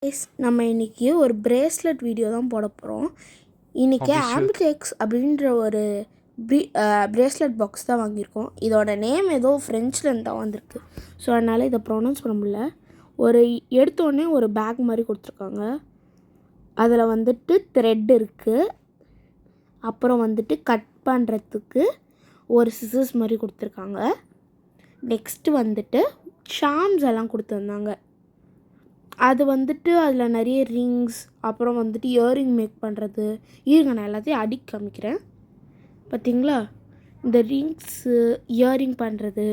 நம்ம இன்றைக்கி ஒரு பிரேஸ்லெட் வீடியோ தான் போட போகிறோம். இன்றைக்கி ஆம்பிடெக்ஸ் அப்படின்ற ஒரு பிரேஸ்லெட் பாக்ஸ் தான் வாங்கியிருக்கோம். இதோட நேம் ஏதோ ஃப்ரெஞ்சில் தான் வந்திருக்கு. ஸோ அதனால் இதை ப்ரொனவுன்ஸ் பண்ண முடியல. எடுத்தோடனே ஒரு பேக் மாதிரி கொடுத்துருக்காங்க. அதில் வந்துட்டு த்ரெட் இருக்குது. அப்புறம் வந்துட்டு கட் பண்ணுறதுக்கு ஒரு சிசர்ஸ் மாதிரி கொடுத்துருக்காங்க. நெக்ஸ்ட்டு வந்துட்டு சார்ம்ஸ் எல்லாம் கொடுத்துருந்தாங்க. அது வந்துட்டு அதில் நிறைய ரிங்ஸ், அப்புறம் வந்துட்டு இயரிங் மேக் பண்ணுறது. இருங்க நான் எல்லாத்தையும் அடிக்க காமிக்கிறேன். பார்த்திங்களா, இந்த ரிங்ஸு இயரிங் பண்ணுறது,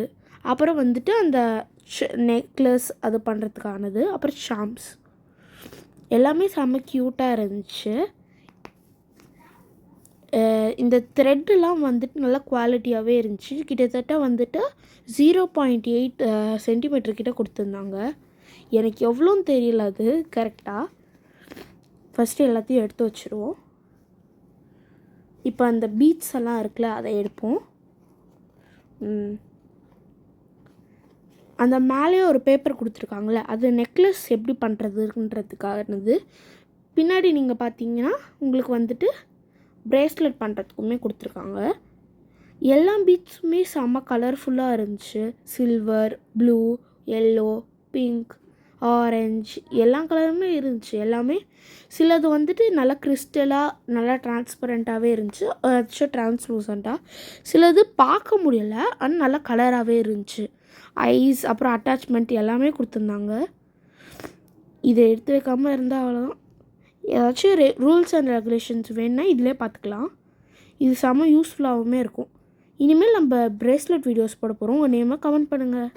அப்புறம் வந்துட்டு அந்த நெக்லஸ் அது பண்ணுறதுக்கானது, அப்புறம் ஷாம்ஸ் எல்லாமே செம்ம க்யூட்டாக இருந்துச்சு. இந்த த்ரெட்டெலாம் வந்துட்டு நல்லா குவாலிட்டியாகவே இருந்துச்சு. கிட்டத்தட்ட வந்துட்டு 0.8 சென்டிமீட்டர் கிட்ட கொடுத்துருந்தாங்க. எனக்கு எவ்வளோன்னு தெரியல அது கரெக்டாக. ஃபஸ்ட்டு எல்லாத்தையும் எடுத்து வச்சுருவோம். இப்போ அந்த பீட்ஸ் எல்லாம் இருக்குல்ல, அதை எடுப்போம். அந்த மேலேயே ஒரு பேப்பர் கொடுத்துருக்காங்களே, அது நெக்லஸ் எப்படி பண்ணுறதுன்றதுக்கானது. பின்னாடி நீங்கள் பார்த்தீங்கன்னா உங்களுக்கு வந்துட்டு பிரேஸ்லெட் பண்ணுறதுக்குமே கொடுத்துருக்காங்க. எல்லா பீட்ஸுமே செம்ம கலர்ஃபுல்லாக இருந்துச்சு. Silver, blue, yellow, pink, orange எல்லா கலருமே இருந்துச்சு. எல்லாமே சிலது வந்துட்டு நல்லா கிறிஸ்டலாக நல்லா டிரான்ஸ்பரண்ட்டாகவே இருந்துச்சு, அதாச்சும் டிரான்ஸ்லூசண்ட்டாக. சிலது பார்க்க முடியலை, ஆனால் நல்லா கலராகவே இருந்துச்சு. ஐஸ் அப்புறம் அட்டாச்மெண்ட் எல்லாமே கொடுத்துருந்தாங்க. இதை எடுத்து வைக்காமல் இருந்தால் அவ்வளோதான். ஏதாச்சும் ரூல்ஸ் அண்ட் ரெகுலேஷன்ஸ் வேணுன்னா இதிலே பார்த்துக்கலாம். இது செம்ம யூஸ்ஃபுல்லாகவுமே இருக்கும். இனிமேல் நம்ம பிரேஸ்லெட் வீடியோஸ் போட போகிறோம். உங்கள் நேமாக கமெண்ட் பண்ணுங்கள்.